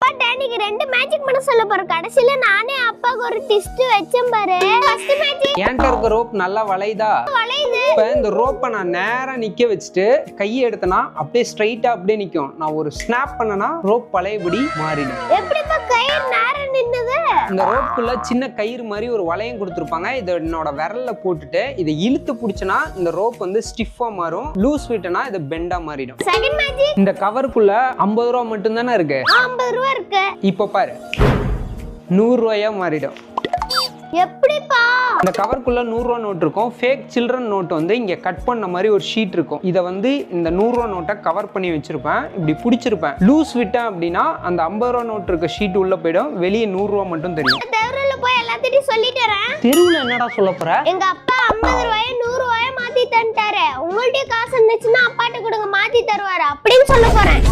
அப்பாட்ட இன்னைக்கு 2 மேஜிக் பண்ண சொல்ல போறேன். கடைசில நானே அப்பாக்கு ஒரு ட்விஸ்ட் வெச்சேன் பாரு. First magic. என்கிட்ட இருக்க ரோப் நல்லா வளையுதா? வளையுது. இப்ப இந்த ரோப்பை நான் நேரா நிக்க வச்சுட்டு கையை எடுத்தனா அப்படியே ஸ்ட்ரைட்டா அப்படியே நிக்கும். நான் ஒரு ஸ்னாப் பண்ணனா ரோப் பழையபடி மாறிடும். எப்படிப்பா கயிறு நேரா நின்னுது? இந்த ரோப்புக்குள்ள சின்ன கயிறு மாதிரி ஒரு வளையம் கொடுத்துருப்பாங்க. இதை என்னோட விரல்ல போட்டுட்டு இதை இழுத்து பிடிச்சனா இந்த ரோப் வந்து ஸ்டிஃபா மாறும். லூஸ் விட்டனா இது பெண்டா மாறிடும். Second magic. இந்த கவருக்குள்ள 50 ரூபா மட்டும் தானே இருக்கு. 50 ரூபா இருக்கு. இப்ப பாரு 100 ரூபாயா மாறிடும். எப்படிப்பா? இந்த கவருக்குள்ள 100 ரூபா நோட் இருக்கும். ஃபேக் சில்ட்ரன் நோட் வந்து இங்க கட் பண்ண மாதிரி ஒரு ஷீட் இருக்கும். இதை வந்து இந்த 100 ரூபா நோட்டை கவர் பண்ணி வச்சிருப்பேன். இப்படி பிடிச்சிருப்பேன். லூஸ் விட்டேன் அப்படின்னா அந்த 50 ரூபா நோட் இருக்க ஷீட் உள்ள போயிடும். வெளியே 100 ரூபா மட்டும் தெரியும். தெருவுல போய் எல்லாத்தையும் சொல்லிட்டு வரேன். தெருவுல என்னடா சொல்ல போற? எங்க அப்பா 50 ரூபாயை 100 ரூபாயை மாத்தி தந்துட்டாரு. உங்கள்ட்ட காசு இருந்துச்சுன்னா அப்பாட்ட கொடுங்க மாத்தி தருவாரு அப்படின்னு சொல்ல போறேன்.